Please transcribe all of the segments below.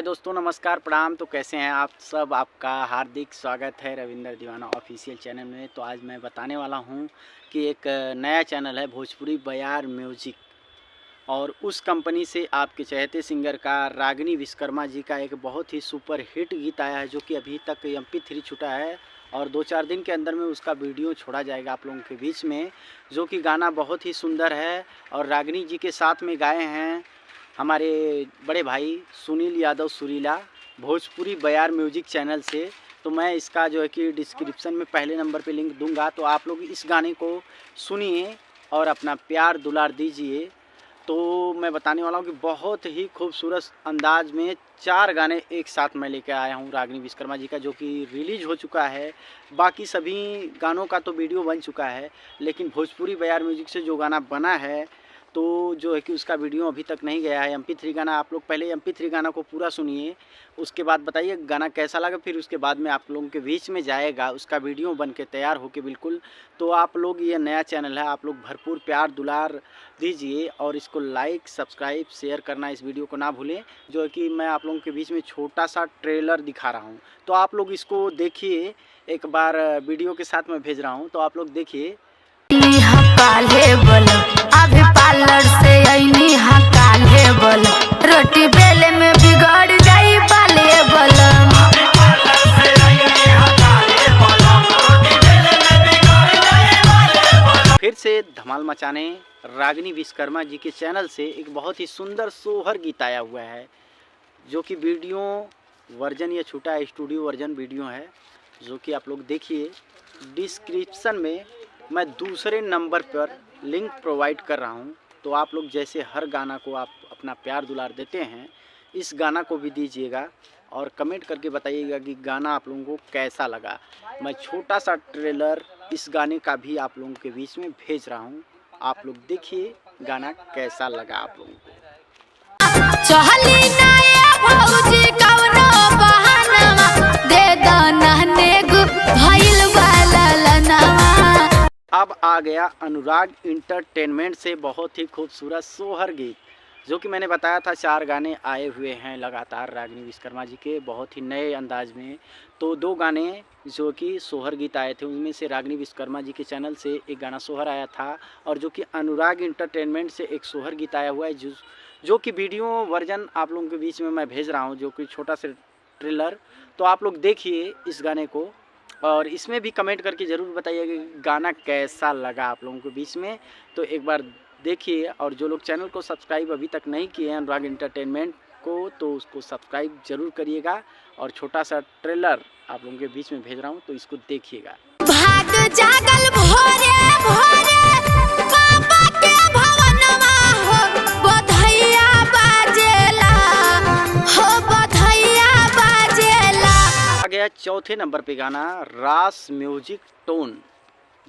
दोस्तों, नमस्कार, प्रणाम। तो कैसे हैं आप सब? आपका हार्दिक स्वागत है रविंद्र दीवाना ऑफिशियल चैनल में। तो आज मैं बताने वाला हूं कि एक नया चैनल है भोजपुरी बयार म्यूजिक, और उस कंपनी से आपके चहेते सिंगर का रागिनी विश्वकर्मा जी का एक बहुत ही सुपर हिट गीत आया है, जो कि अभी तक MP3 छूटा है और 2-4 दिन के अंदर में उसका वीडियो छोड़ा जाएगा आप लोगों के बीच में। जो कि गाना बहुत ही सुंदर है और रागिनी जी के साथ में गाए हैं हमारे बड़े भाई सुनील यादव सुरीला भोजपुरी बयार म्यूजिक चैनल से। तो मैं इसका जो है कि डिस्क्रिप्शन में पहले नंबर पे लिंक दूंगा, तो आप लोग इस गाने को सुनिए और अपना प्यार दुलार दीजिए। तो मैं बताने वाला हूँ कि बहुत ही खूबसूरत अंदाज में 4 गाने एक साथ मैं लेकर आया हूँ रागिनी विश्वकर्मा जी का, जो कि रिलीज हो चुका है। बाकी सभी गानों का तो वीडियो बन चुका है, लेकिन भोजपुरी बयार म्यूजिक से जो गाना बना है तो जो है कि उसका वीडियो अभी तक नहीं गया है। MP3 गाना आप लोग पहले MP3 गाना को पूरा सुनिए, उसके बाद बताइए गाना कैसा लगा। फिर उसके बाद में आप लोगों के बीच में जाएगा उसका वीडियो बन के तैयार होके बिल्कुल। तो आप लोग, ये नया चैनल है, आप लोग भरपूर प्यार दुलार दीजिए और इसको लाइक सब्सक्राइब शेयर करना इस वीडियो को ना भूलें। जो है कि मैं आप लोगों के बीच में छोटा सा ट्रेलर दिखा रहा हूँ, तो आप लोग इसको देखिए। एक बार वीडियो के साथ मैं भेज रहा हूँ, तो आप लोग देखिए। अभी पार्लर से आईनी हाँ काले बोल, रोटी बेले में बिगड़ जाई बाले बलम। फिर से धमाल मचाने रागिनी विश्वकर्मा जी के चैनल से एक बहुत ही सुंदर सोहर गीत आया हुआ है, जो कि वीडियो वर्जन ये छूटा है, स्टूडियो वर्जन वीडियो है, जो कि आप लोग देखिए। डिस्क्रिप्शन में मैं दूसरे नंबर पर लिंक प्रोवाइड कर रहा हूं, तो आप लोग जैसे हर गाना को आप अपना प्यार दुलार देते हैं, इस गाना को भी दीजिएगा और कमेंट करके बताइएगा कि गाना आप लोगों को कैसा लगा। मैं छोटा सा ट्रेलर इस गाने का भी आप लोगों के बीच में भेज रहा हूं, आप लोग देखिए गाना कैसा लगा आप लोगों को। अब आ गया अनुराग इंटरटेनमेंट से बहुत ही खूबसूरत सोहर गीत, जो कि मैंने बताया था 4 गाने आए हुए हैं लगातार रागिनी विश्वकर्मा जी के बहुत ही नए अंदाज में। तो 2 गाने जो कि सोहर गीत आए थे, उनमें से रागिनी विश्वकर्मा जी के चैनल से एक गाना सोहर आया था, और जो कि अनुराग इंटरटेनमेंट से एक सोहर गीत आया हुआ है, जो कि वीडियो वर्जन आप लोगों के बीच में मैं भेज रहा हूँ, जो कि छोटा सा ट्रेलर। तो आप लोग देखिए इस गाने को और इसमें भी कमेंट करके ज़रूर बताइए कि गाना कैसा लगा आप लोगों के बीच में। तो एक बार देखिए, और जो लोग चैनल को सब्सक्राइब अभी तक नहीं किए हैं अनुराग इंटरटेनमेंट को, तो उसको सब्सक्राइब जरूर करिएगा। और छोटा सा ट्रेलर आप लोगों के बीच में भेज रहा हूँ, तो इसको देखिएगा। भाग जागल भोरे भोरे बाबा के भवनमा हो, बधैया बाजेला हो, बधैया बाजेला। आ गया चौथे नंबर पे गाना रास म्यूजिक टोन,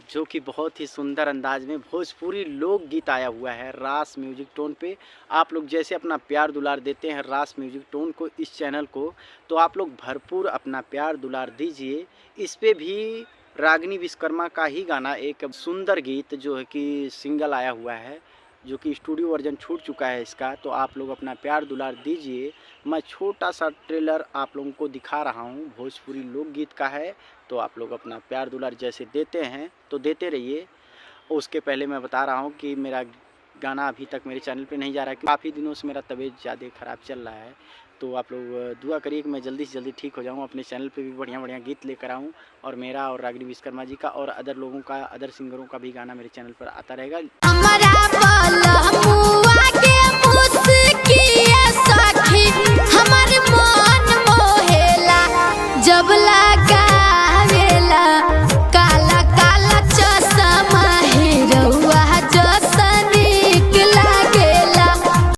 जो कि बहुत ही सुंदर अंदाज में भोजपुरी लोकगीत आया हुआ है रास म्यूजिक टोन पे। आप लोग जैसे अपना प्यार दुलार देते हैं रास म्यूजिक टोन को, इस चैनल को, तो आप लोग भरपूर अपना प्यार दुलार दीजिए। इस पे भी रागिनी विश्वकर्मा का ही गाना एक सुंदर गीत जो है कि सिंगल आया हुआ है, जो कि स्टूडियो वर्जन छूट चुका है इसका। तो आप लोग अपना प्यार दुलार दीजिए। मैं छोटा सा ट्रेलर आप लोगों को दिखा रहा हूँ, भोजपुरी लोकगीत का है, तो आप लोग अपना प्यार दुलार जैसे देते हैं तो देते रहिए। उसके पहले मैं बता रहा हूँ कि मेरा गाना अभी तक मेरे चैनल पे नहीं जा रहा है, काफ़ी दिनों से मेरा तबीयत ज़्यादा ख़राब चल रहा है। तो आप लोग दुआ करिए कि मैं जल्दी से जल्दी ठीक हो जाऊँ, अपने चैनल पे भी बढ़िया बढ़िया गीत लेकर आऊँ, और मेरा और रागिनी विश्वकर्मा जी का और अदर लोगों का, अदर सिंगरों का भी गाना मेरे चैनल पर आता रहेगा।